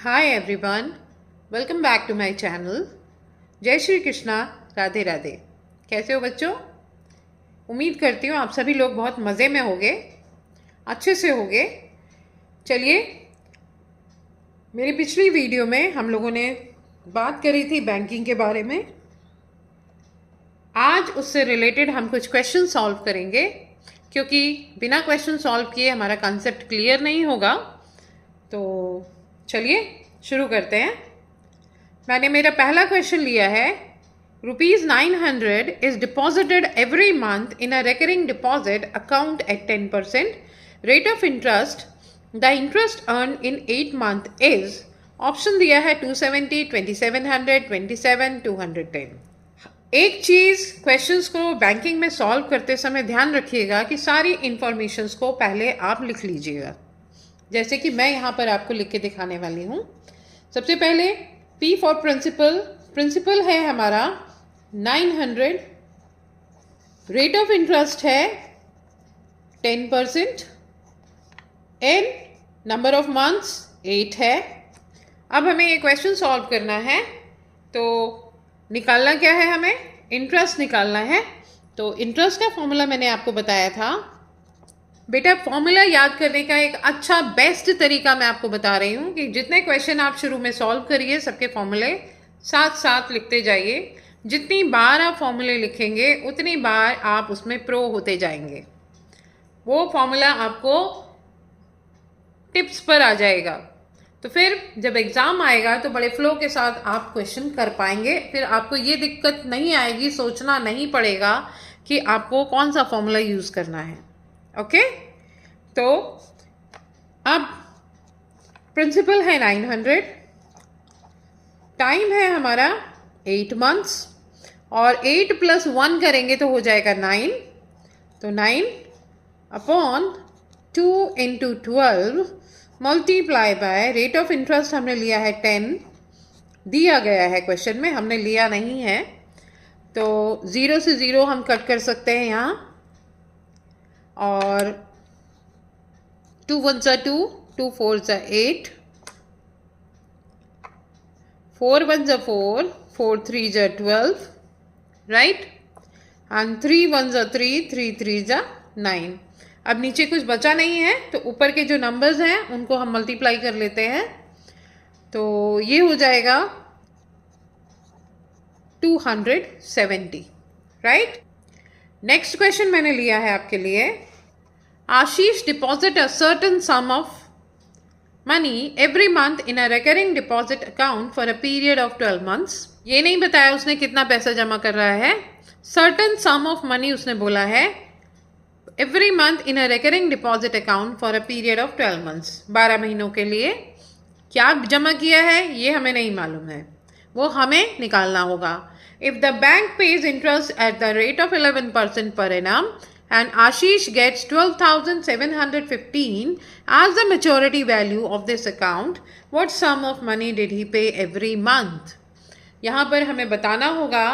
Hi everyone, welcome back to my channel. जय श्री कृष्णा, राधे राधे। कैसे हो बच्चों? उम्मीद करती हूँ आप सभी लोग बहुत मज़े में होंगे, अच्छे से होंगे। चलिए, मेरी पिछली वीडियो में हम लोगों ने बात करी थी बैंकिंग के बारे में। आज उससे रिलेटेड हम कुछ क्वेश्चन सॉल्व करेंगे, क्योंकि बिना क्वेश्चन सॉल्व किए हमारा कॉन्सेप्ट क्लियर नहीं होगा। तो चलिए शुरू करते हैं। मैंने मेरा पहला क्वेश्चन लिया है, ₹900 is deposited every month in a recurring deposit account at 10%. Rate of interest, the interest earn in 8 month is, option दिया है 270, 2700, 27, 210। एक चीज़ क्वेश्चंस को बैंकिंग में सॉल्व करते समय ध्यान रखिएगा कि सारी इंफॉर्मेशंस को पहले आप लिख लीजिएगा, जैसे कि मैं यहाँ पर आपको लिख के दिखाने वाली हूँ। सबसे पहले P फॉर प्रिंसिपल। प्रिंसिपल है हमारा 900, रेट ऑफ इंटरेस्ट है 10%, N नंबर ऑफ मंथ्स 8 है। अब हमें ये क्वेश्चन सॉल्व करना है, तो निकालना क्या है, हमें इंटरेस्ट निकालना है। तो इंटरेस्ट का फॉर्मूला मैंने आपको बताया था। बेटा, फॉर्मूला याद करने का एक अच्छा बेस्ट तरीका मैं आपको बता रही हूँ कि जितने क्वेश्चन आप शुरू में सॉल्व करिए, सबके फॉर्मूले साथ साथ लिखते जाइए। जितनी बार आप फॉर्मूले लिखेंगे उतनी बार आप उसमें प्रो होते जाएंगे। वो फॉर्मूला आपको टिप्स पर आ जाएगा, तो फिर जब एग्ज़ाम आएगा तो बड़े फ्लो के साथ आप क्वेश्चन कर पाएंगे। फिर आपको ये दिक्कत नहीं आएगी, सोचना नहीं पड़ेगा कि आपको कौन सा फॉर्मूला यूज़ करना है। ओके, तो अब प्रिंसिपल है 900, टाइम है हमारा 8 मंथ्स, और 8 + 1 करेंगे तो हो जाएगा 9। तो 9 upon 2 × 12 multiply by rate of interest हमने लिया है 10, दिया गया है क्वेश्चन में, हमने लिया नहीं है। तो 0 से 0 हम कट कर सकते हैं यहाँ, और 2 × 1 = 2, 2 × 4 = 8, 4 × 1 = 4, 4 × 3 = 12, राइट, एंड 3 × 1 = 3, 3 × 3 = 9। अब नीचे कुछ बचा नहीं है, तो ऊपर के जो नंबर्स हैं उनको हम मल्टीप्लाई कर लेते हैं। तो ये हो जाएगा 270, राइट। नेक्स्ट क्वेश्चन मैंने लिया है आपके लिए, Ashish deposit a certain sum of money every month in a recurring deposit account for a period of 12 months. ये नहीं बताया उसने कितना पैसा जमा कर रहा है, सर्टेन सम ऑफ मनी उसने बोला है every month in a recurring deposit account for a period of 12 months, 12 महीनों के लिए। क्या जमा किया है ये हमें नहीं मालूम है, वो हमें निकालना होगा। If the bank page interest at the rate of 11% per annum and Ashish gets 12,715 as the maturity value of this account, what sum of money did he pay every month? यहाँ पर हमें बताना होगा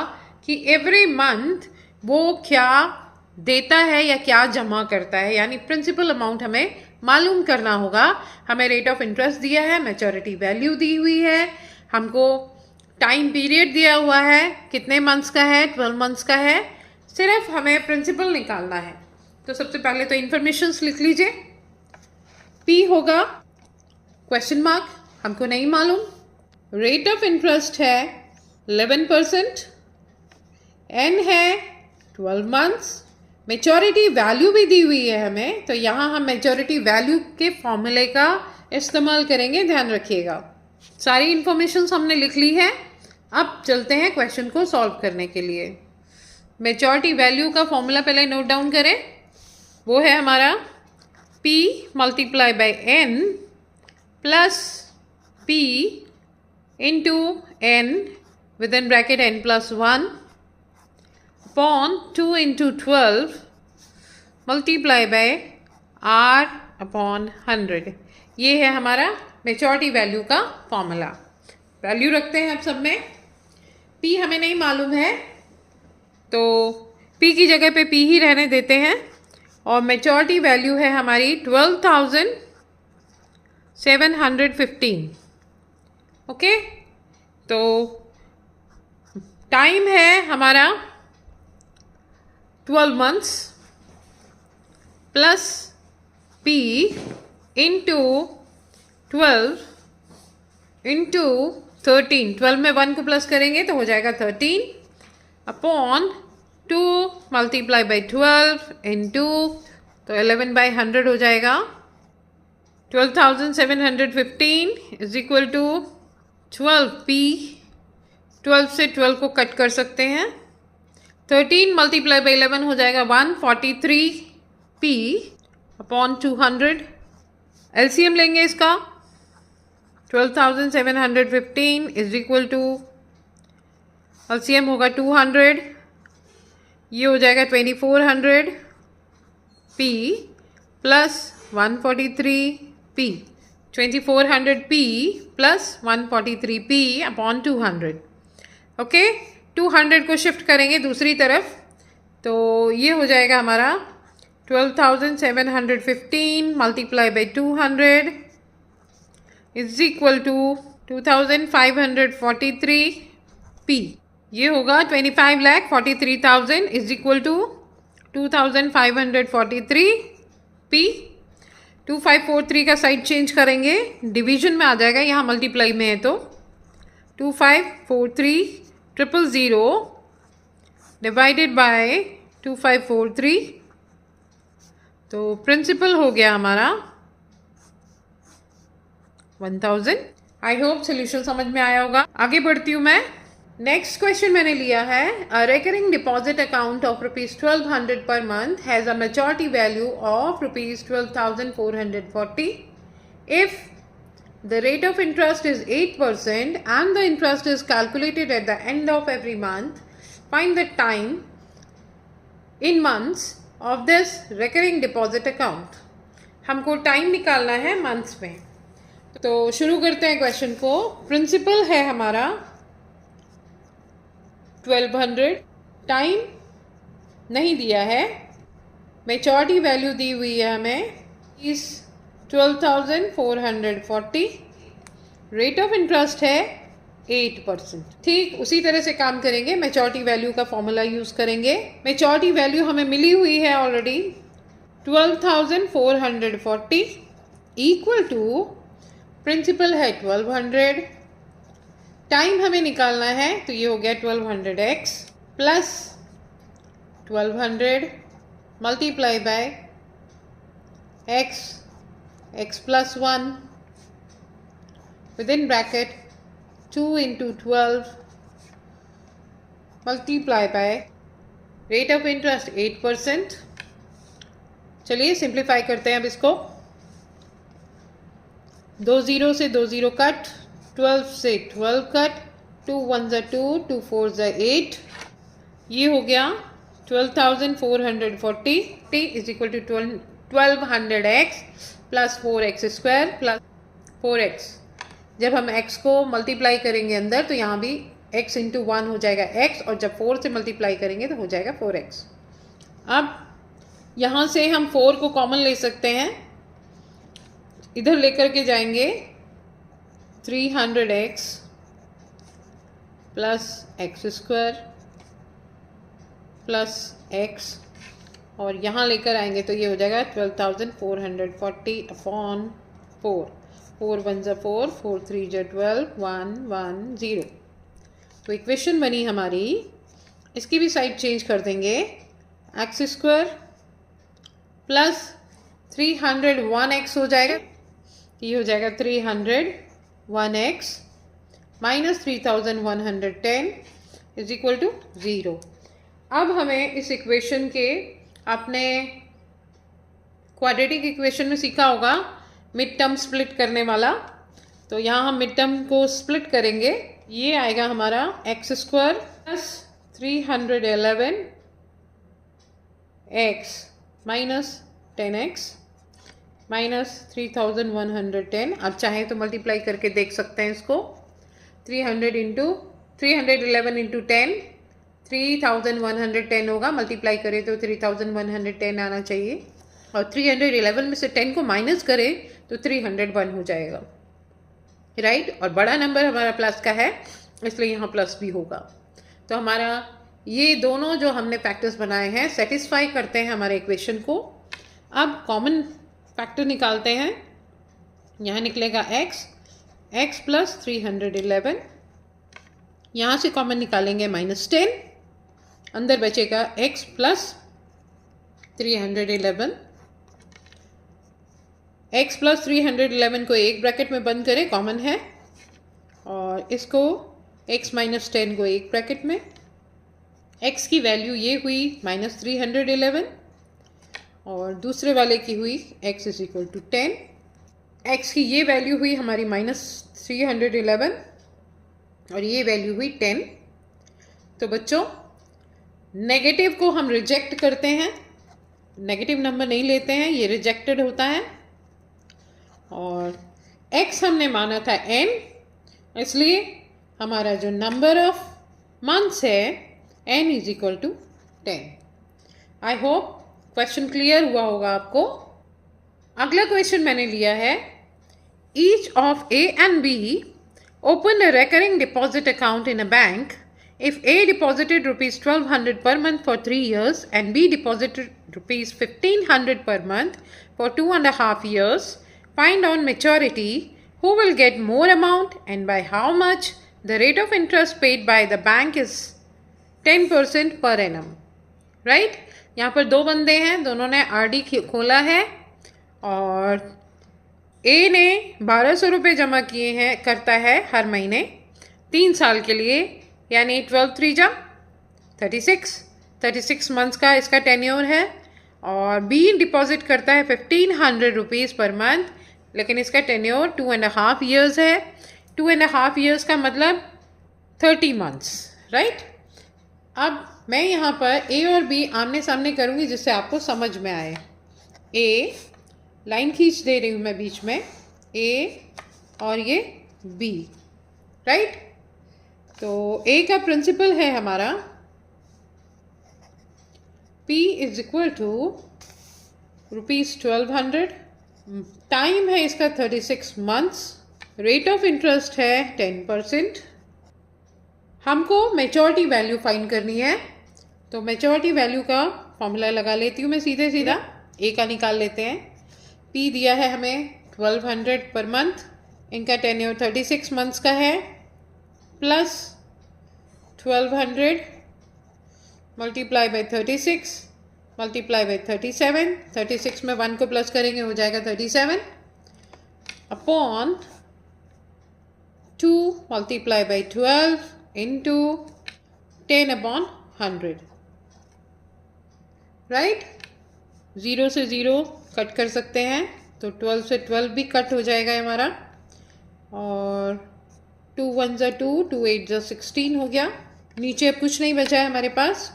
कि एवरी मंथ वो क्या देता है या क्या जमा करता है, यानी प्रिंसिपल अमाउंट हमें मालूम करना होगा। हमें रेट ऑफ इंटरेस्ट दिया है, मैच्योरिटी वैल्यू दी हुई है, हमको टाइम पीरियड दिया हुआ है, कितने मंथ्स का है, 12 मंथ्स का है। सिर्फ हमें प्रिंसिपल निकालना है। तो सबसे पहले तो इन्फॉर्मेशंस लिख लीजिए। P होगा क्वेश्चन मार्क, हमको नहीं मालूम। रेट ऑफ इंटरेस्ट है 11%, N है 12 मंथ्स, मैच्योरिटी वैल्यू भी दी हुई है हमें, तो यहाँ हम मैच्योरिटी वैल्यू के फॉर्मूले का इस्तेमाल करेंगे, ध्यान रखिएगा। सारी इन्फॉर्मेशंस हमने लिख ली है। अब चलते हैं क्वेश्चन को सॉल्व करने के लिए। मैच्योरिटी वैल्यू का फॉर्मूला पहले नोट डाउन करें, वो है हमारा P × N plus P × N within bracket N + 1 upon 2 × 12 multiply by R upon 100। ये है हमारा मैच्योरिटी वैल्यू का फॉर्मूला। वैल्यू रखते हैं अब सब में। P हमें नहीं मालूम है, तो P की जगह पे P ही रहने देते हैं, और मैच्योरिटी वैल्यू है हमारी 12,715। ओके, तो टाइम है हमारा 12 months plus P into 12 into 13, 12 में 1 को प्लस करेंगे तो हो जाएगा 13 अपॉन 2 मल्टीप्लाई बाई 12 इंटू, तो 11 बाई 100 हो जाएगा। 12,715 इज इक्वल टू 12P, 12 से 12 को कट कर सकते हैं, 13 मल्टीप्लाई बाई 11 हो जाएगा 143P अपॉन 200। एलसीएम लेंगे इसका, 12,715 इज इक्वल टू एलसीएम होगा 200, ये हो जाएगा 2400P plus 143P, 2400P plus 143P upon 200। Okay, 200 को शिफ्ट करेंगे दूसरी तरफ, तो ये हो जाएगा हमारा 12,715 multiply by 200 is equal to 2,543P। ये होगा 25,43,000 इज इक्वल टू 2,543P। 2543 का साइड चेंज करेंगे, डिवीजन में आ जाएगा, यहाँ मल्टीप्लाई में है तो 2543,000 डिवाइडेड बाय 2543, तो प्रिंसिपल हो गया हमारा 1000। आई होप सोल्यूशन समझ में आया होगा। आगे बढ़ती हूँ मैं। नेक्स्ट क्वेश्चन मैंने लिया है, अ recurring deposit account of ₹1200 per month has a maturity value of ₹12,440 if the rate of interest is 8% and the interest is calculated at the end of every month. Find the time in months of this recurring deposit account. हमको time निकालना है months में, तो शुरू करते हैं question को। Principal है हमारा 1200, टाइम नहीं दिया है, मैच्योरिटी वैल्यू दी हुई है हमें इस 12,440, रेट ऑफ इंटरेस्ट है 8%। ठीक उसी तरह से काम करेंगे, मैच्योरिटी वैल्यू का फॉर्मूला यूज़ करेंगे। मैच्योरिटी वैल्यू हमें मिली हुई है ऑलरेडी 12,440 इक्वल टू प्रिंसिपल है 1200, टाइम हमें निकालना है तो ये हो गया 1200x plus 1200 multiply by x plus 1 within bracket 2 into 12 multiply by rate of interest 8%। चलिए सिंप्लीफाई करते हैं अब इसको, 2 0 से 2 0 कट, 12 से 12 कट, 2 1 ज़ा 2, 2 4 ज़ा 8, ये हो गया 12,440 is equal to 1200x plus 4x square plus 4x। जब हम x को मल्टीप्लाई करेंगे अंदर तो यहाँ भी x इंटू 1 हो जाएगा x, और जब 4 से मल्टीप्लाई करेंगे तो हो जाएगा 4x। अब यहाँ से हम 4 को कॉमन ले सकते हैं, इधर लेकर के जाएंगे 300x plus x square plus x, और यहाँ लेकर आएंगे तो ये हो जाएगा 12,440 अपॉन 4, 4 1 ज़ा 4, 4 3 ज़ा 12, 1 1 0। तो इक्वेशन बनी हमारी, इसकी भी साइड चेंज कर देंगे, एक्स स्क्वायर प्लस 301x हो जाएगा, ये हो जाएगा 301x minus 3,110 is equal to 0। अब हमें इस इक्वेशन के, आपने क्वाड्रेटिक इक्वेशन में सीखा होगा मिड टर्म स्प्लिट करने वाला, तो यहाँ हम मिड टर्म को स्प्लिट करेंगे, ये आएगा हमारा x square plus 311x minus 10x minus 3,110। आप चाहें तो मल्टीप्लाई करके देख सकते हैं इसको, 311 इंटू 10 3,110 होगा, मल्टीप्लाई करें तो 3,110 आना चाहिए, और 311 में से 10 को माइनस करें तो 301 हो जाएगा। राइट, और बड़ा नंबर हमारा प्लस का है इसलिए यहाँ प्लस भी होगा। तो हमारा ये दोनों जो हमने फैक्टर्स बनाए हैं सेटिस्फाई करते हैं हमारे इक्वेशन को। अब कॉमन फैक्टर निकालते हैं। यहाँ निकलेगा x प्लस 311, यहाँ से कॉमन निकालेंगे -10, अंदर बचेगा x प्लस 311। x प्लस 311 को एक ब्रैकेट में बंद करें, कॉमन है, और इसको x माइनस 10 को एक ब्रैकेट में। x की वैल्यू ये हुई -311 और दूसरे वाले की हुई x is equal to 10। x की ये वैल्यू हुई हमारी -311 और ये वैल्यू हुई 10। तो बच्चों नेगेटिव को हम रिजेक्ट करते हैं, नेगेटिव नंबर नहीं लेते हैं, ये रिजेक्टेड होता है। और x हमने माना था n, इसलिए हमारा जो नंबर ऑफ मंथ्स है n is equal to 10। I hope question clear हुआ होगा आपको। अगला क्वेश्चन मैंने लिया है, each of A and B opened a recurring deposit account in a bank. If A deposited rupees 1200 per month for 3 years and B deposited rupees 1500 per month for 2.5 years, find on maturity who will get more amount and by how much. The rate of interest paid by the bank is 10% per annum. Right, यहाँ पर दो बंदे हैं, दोनों ने RD खोला है और ए ने 1200 रुपये जमा किए हैं, करता है हर महीने 3 साल के लिए, यानी 12 3 जा 36 मंथ्स का इसका टेन्योर है। और बी डिपॉजिट करता है 1500 रुपीज़ पर मंथ, लेकिन इसका टेन्योर 2.5 ईयर्स है। 2.5 ईयर्स का मतलब 30 मंथ्स, राइट। अब मैं यहाँ पर ए और बी आमने सामने करूँगी जिससे आपको समझ में आए। ए लाइन खींच दे रही हूँ मैं बीच में, ए और ये बी, राइट। तो ए का प्रिंसिपल है हमारा P is equal to ₹1200, time है इसका 36 मंथ्स, रेट ऑफ इंटरेस्ट है 10%। हमको मेच्योरिटी वैल्यू फाइंड करनी है, तो मेच्योरिटी वैल्यू का फॉर्मूला लगा लेती हूँ मैं सीधे सीधा। ए का निकाल लेते हैं। पी दिया है हमें 1200 पर मंथ, इनका टेन्योर 36 मंथ्स का है, plus 1200 multiply by 36 multiply by 37, 36 में 1 को प्लस करेंगे हो जाएगा 37, upon 2 multiply by 12 into 10 upon 100, right. 0 से 0 कट कर सकते हैं, तो 12 से 12 भी कट हो जाएगा हमारा, और 2 1 ज़ा 2, 2 8 ज़ा 16 हो गया। नीचे अब कुछ नहीं बचा है हमारे पास।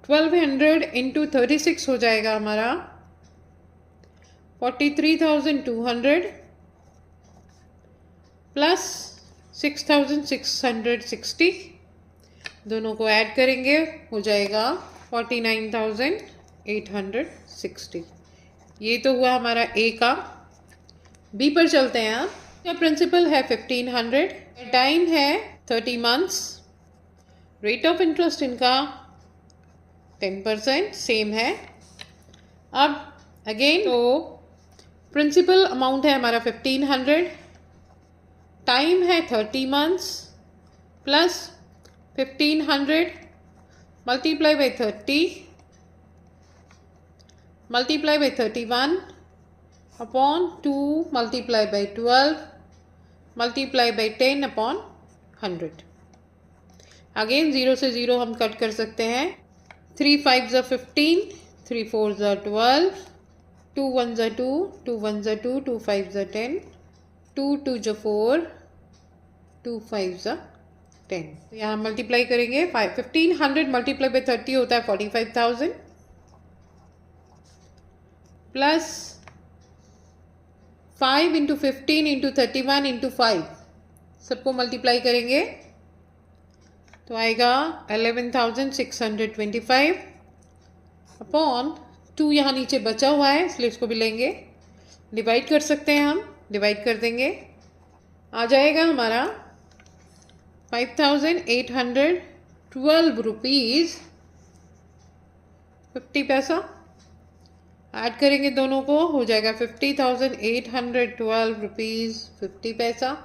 1200 इंटू 36 हो जाएगा हमारा 43,200 प्लस 6,660, दोनों को ऐड करेंगे हो जाएगा 49,860। ये तो हुआ हमारा ए का। बी पर चलते हैं। आप का प्रिंसिपल है 1500, टाइम है 30 मंथ्स, रेट ऑफ इंटरेस्ट इनका 10% सेम है। अब अगेन तो प्रिंसिपल अमाउंट है हमारा 1500, टाइम है 30 months, plus 1500 multiply by 30 multiply by 31 upon 2 multiply by 12 multiply by 10 upon 100। Again 0 से 0 हम कट कर सकते हैं। 3 5 ज़ा 15, 3 4 ज़ा 12, 2 1 ज़ा 2, 2 1 ज़ा 2, 2 5 ज़ा 10, 2 2 ज़ा 4, 2 5 ज़ा 10। तो यहाँ मल्टीप्लाई करेंगे। 1500 मल्टीप्लाई बाई 30 होता है 45,000, प्लस 5 इंटू 15 इंटू 31 इंटू 5, सबको मल्टीप्लाई करेंगे तो आएगा 11,625 अपॉन 2, यहाँ नीचे बचा हुआ है इसलिए इसको भी लेंगे, डिवाइड कर सकते हैं हम, डिवाइड कर देंगे। आ जाएगा हमारा 5812 रुपीज़ 50 पैसा। ऐड करेंगे दोनों को, हो जाएगा 50,812 रुपीज़ 50 पैसा।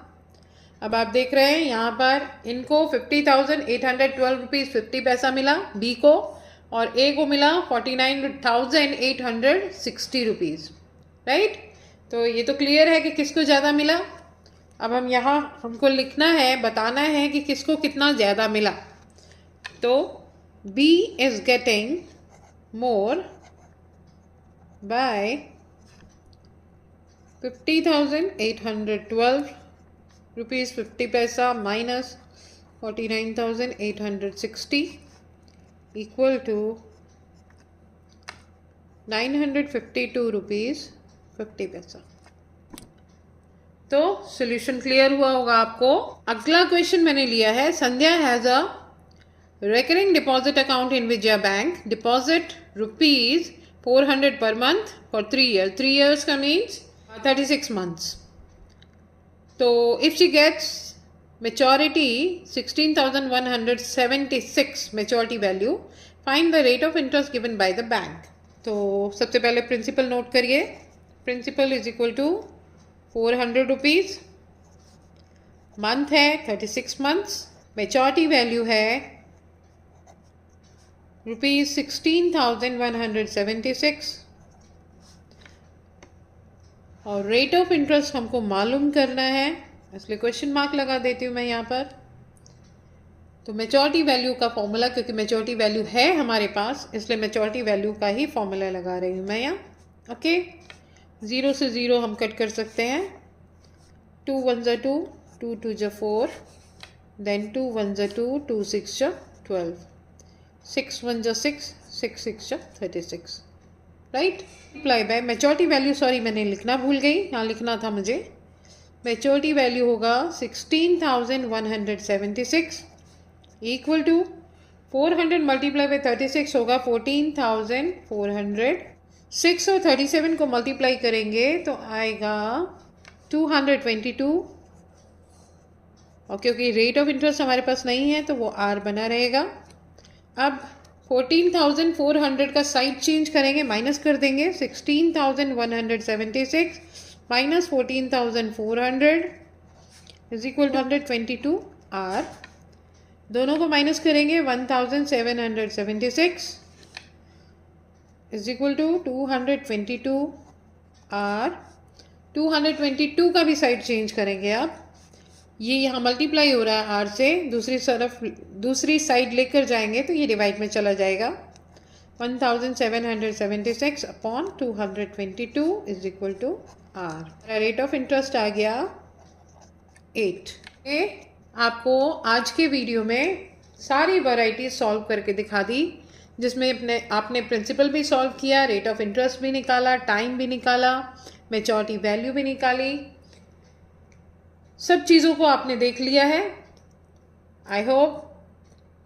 अब आप देख रहे हैं यहाँ पर इनको 50,812 रुपीज़ 50 पैसा मिला बी को, और ए को मिला 49,860 रुपीज़, राइट। तो ये तो क्लियर है कि किसको ज़्यादा मिला। अब हम यहाँ हमको लिखना है, बताना है कि किसको कितना ज़्यादा मिला। तो B is getting more by 50,812 rupees 50 paisa minus 49,860 equal to 952 rupees 50 पैसा। तो सॉल्यूशन क्लियर हुआ होगा आपको। अगला क्वेश्चन मैंने लिया है, Sandhya has a recurring deposit account in Vijaya Bank, deposit rupees 400 per month for 3 years. 3 years का means 36 months. So if she gets maturity 16,176 maturity value, find the rate of interest given by the bank. तो सबसे पहले principal note करिए। Principal is equal to 400 rupees, month है 36 months, maturity value है rupees 16,176 और rate of interest हमको मालूम करना है, इसलिए क्वेश्चन मार्क लगा देती हूँ मैं यहाँ पर। तो मेच्योरिटी वैल्यू का फॉर्मूला, क्योंकि मेच्योरिटी वैल्यू है हमारे पास, इसलिए मेच्योरिटी वैल्यू का ही फॉर्मूला लगा रही हूँ मैं यहाँ। ओके, 0 से 0 हम कट कर सकते हैं। 2 1 जा 2, 2 2 जा 4, देन 2 1 जा 2, 2 6 जा 12, 6 1 जा 6, 6 6 जा 36, right. Apply by maturity value, sorry मैंने लिखना भूल गई, यहाँ लिखना था मुझे। मेच्योरिटी वैल्यू होगा 16,176 इक्वल टू 400 मल्टीप्लाई बाय 36 होगा 14,400। 6 और 37 को मल्टीप्लाई करेंगे तो आएगा 222, और क्योंकि रेट ऑफ इंटरेस्ट हमारे पास नहीं है तो वो आर बना रहेगा। अब 14,400 का साइड चेंज करेंगे, माइनस कर देंगे। 16,176 minus 14,400 is equal to 122 r. दोनों को माइनस करेंगे, 1,776 इज इक्वल टू 222 आर। 222 का भी साइड चेंज करेंगे आप, ये यहाँ मल्टीप्लाई हो रहा है आर से, दूसरी साइड लेकर जाएंगे तो ये डिवाइड में चला जाएगा। 1,776 upon 222 is equal to r. Rate of interest आ गया 8। आपको आज के वीडियो में सारी वैरायटी सॉल्व करके दिखा दी, जिसमें आपने प्रिंसिपल भी सॉल्व किया, रेट ऑफ इंटरेस्ट भी निकाला, टाइम भी निकाला, मेच्योरिटी वैल्यू भी निकाली, सब चीज़ों को आपने देख लिया है। आई होप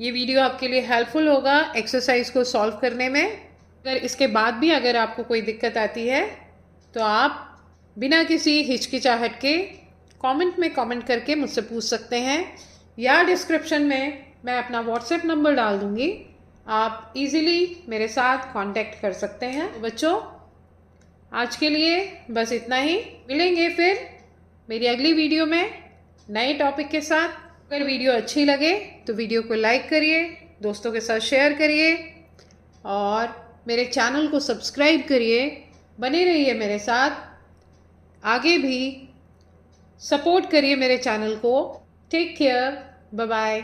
ये वीडियो आपके लिए हेल्पफुल होगा एक्सरसाइज को सॉल्व करने में। अगर इसके बाद भी अगर आपको कोई दिक्कत आती है तो आप बिना किसी हिचकिचाहट के कमेंट में कमेंट करके मुझसे पूछ सकते हैं, या डिस्क्रिप्शन में मैं अपना व्हाट्सएप नंबर डाल दूँगी, आप इजीली मेरे साथ कांटेक्ट कर सकते हैं। तो बच्चों, आज के लिए बस इतना ही। मिलेंगे फिर मेरी अगली वीडियो में नए टॉपिक के साथ। अगर वीडियो अच्छी लगे तो वीडियो को लाइक करिए, दोस्तों के साथ शेयर करिए और मेरे चैनल को सब्सक्राइब करिए। बने रहिए मेरे साथ, आगे भी सपोर्ट करिए मेरे चैनल को। Take care, bye bye.